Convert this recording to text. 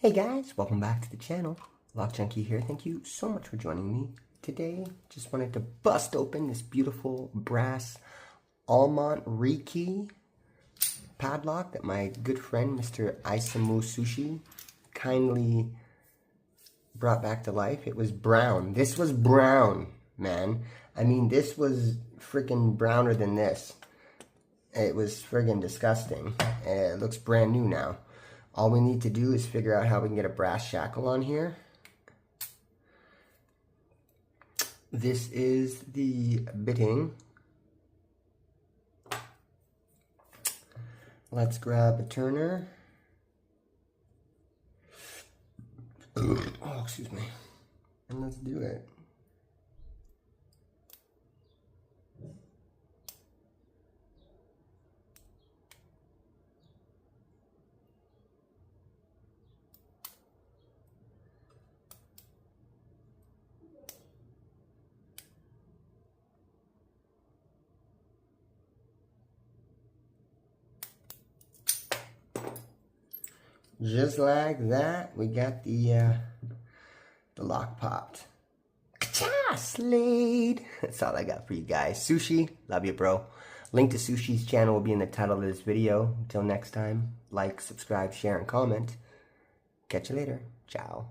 Hey guys, welcome back to the channel. Lock Junkie here. Thank you so much for joining me. Today, just wanted to bust open this beautiful brass Almont ReKey padlock that my good friend Mr. Isamu Sushi kindly brought back to life. It was brown. This was brown, man. I mean, this was freaking browner than this. It was friggin' disgusting. It looks brand new now. All we need to do is figure out how we can get a brass shackle on here. This is the bitting. Let's grab a turner. Oh, excuse me. And let's do it. Just like that, we got the lock popped. Ka-cha, Slade! That's all I got for you guys. Sushi, love you, bro. Link to Sushi's channel will be in the title of this video. Until next time, like, subscribe, share, and comment. Catch you later. Ciao.